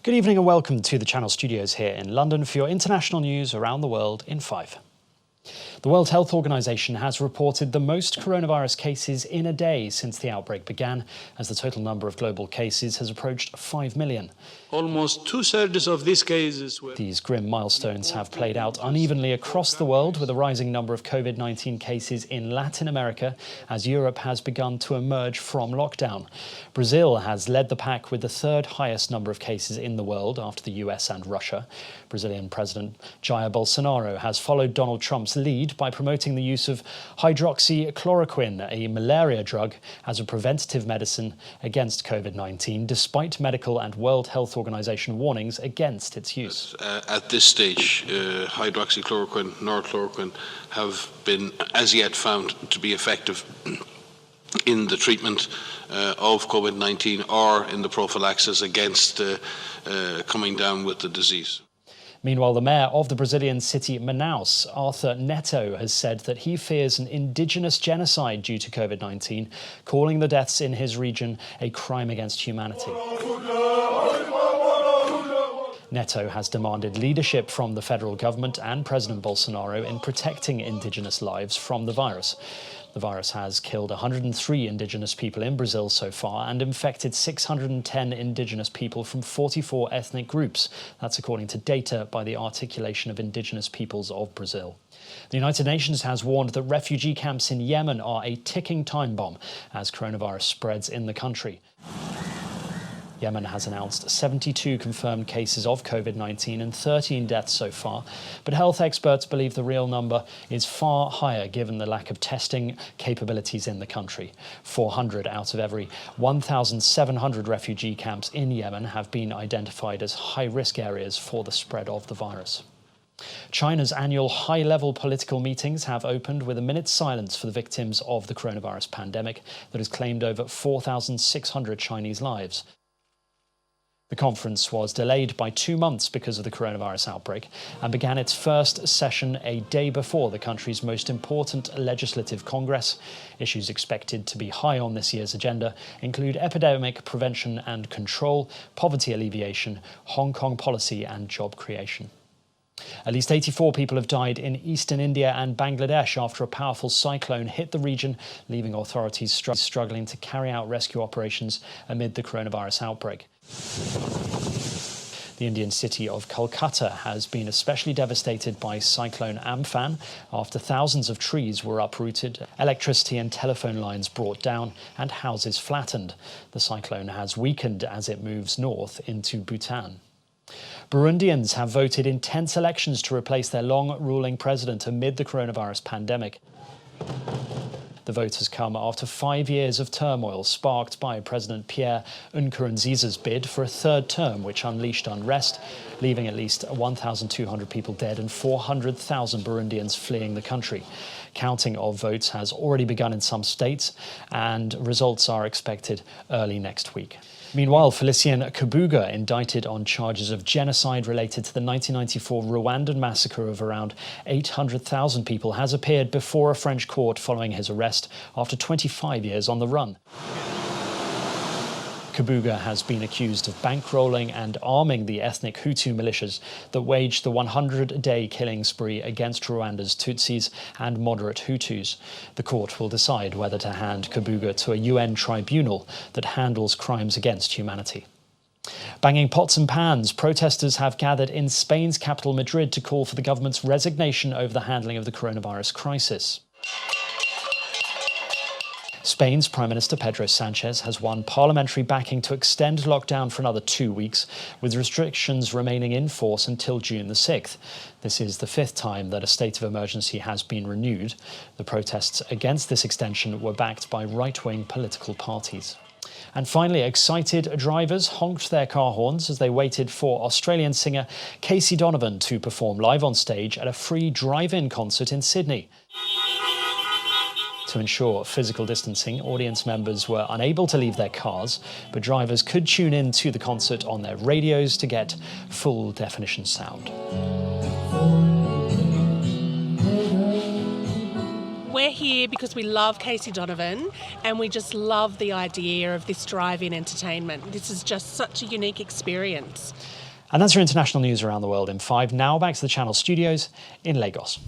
Good evening and welcome to the Channel Studios here in London for your international news around the world in 5. The World Health Organization has reported the most coronavirus cases in a day since the outbreak began, as the total number of global cases has approached 5 million. Almost two-thirds of these cases were... These grim milestones have played out unevenly across the world, with a rising number of COVID-19 cases in Latin America as Europe has begun to emerge from lockdown. Brazil has led the pack with the third highest number of cases in the world after the US and Russia. Brazilian President Jair Bolsonaro has followed Donald Trump's lead by promoting the use of hydroxychloroquine, a malaria drug, as a preventative medicine against COVID-19, despite medical and World Health Organization warnings against its use. At this stage, hydroxychloroquine, norchloroquine have been as yet found to be effective in the treatment of COVID-19 or in the prophylaxis against coming down with the disease. Meanwhile, the mayor of the Brazilian city Manaus, Arthur Neto, has said that he fears an indigenous genocide due to COVID-19, calling the deaths in his region a crime against humanity. Neto has demanded leadership from the federal government and President Bolsonaro in protecting indigenous lives from the virus. The virus has killed 103 indigenous people in Brazil so far and infected 610 indigenous people from 44 ethnic groups. That's according to data by the Articulation of Indigenous Peoples of Brazil. The United Nations has warned that refugee camps in Yemen are a ticking time bomb as coronavirus spreads in the country. Yemen has announced 72 confirmed cases of COVID-19 and 13 deaths so far, but health experts believe the real number is far higher given the lack of testing capabilities in the country. 400 out of every 1,700 refugee camps in Yemen have been identified as high-risk areas for the spread of the virus. China's annual high-level political meetings have opened with a minute's silence for the victims of the coronavirus pandemic that has claimed over 4,600 Chinese lives. The conference was delayed by 2 months because of the coronavirus outbreak and began its first session a day before the country's most important legislative congress. Issues expected to be high on this year's agenda include epidemic prevention and control, poverty alleviation, Hong Kong policy and job creation. At least 84 people have died in eastern India and Bangladesh after a powerful cyclone hit the region, leaving authorities struggling to carry out rescue operations amid the coronavirus outbreak. The Indian city of Kolkata has been especially devastated by cyclone AMPHAN after thousands of trees were uprooted, electricity and telephone lines brought down, and houses flattened. The cyclone has weakened as it moves north into Bhutan. Burundians have voted in tense elections to replace their long-ruling president amid the coronavirus pandemic. The vote has come after 5 years of turmoil sparked by President Pierre Nkurunziza's bid for a third term, which unleashed unrest, leaving at least 1,200 people dead and 400,000 Burundians fleeing the country. Counting of votes has already begun in some states, and results are expected early next week. Meanwhile, Felicien Kabuga, indicted on charges of genocide related to the 1994 Rwandan massacre of around 800,000 people, has appeared before a French court following his arrest after 25 years on the run. Kabuga has been accused of bankrolling and arming the ethnic Hutu militias that waged the 100-day killing spree against Rwanda's Tutsis and moderate Hutus. The court will decide whether to hand Kabuga to a UN tribunal that handles crimes against humanity. Banging pots and pans, protesters have gathered in Spain's capital Madrid to call for the government's resignation over the handling of the coronavirus crisis. Spain's Prime Minister Pedro Sanchez has won parliamentary backing to extend lockdown for another 2 weeks, with restrictions remaining in force until June the 6th. This is the 5th time that a state of emergency has been renewed. The protests against this extension were backed by right-wing political parties. And finally, excited drivers honked their car horns as they waited for Australian singer Casey Donovan to perform live on stage at a free drive-in concert in Sydney. To ensure physical distancing, audience members were unable to leave their cars, but drivers could tune in to the concert on their radios to get full definition sound. we're here because we love Casey Donovan and we just love the idea of this drive-in entertainment. This is just such a unique experience. And that's your international news around the world in 5. Now back to the Channel studios in Lagos.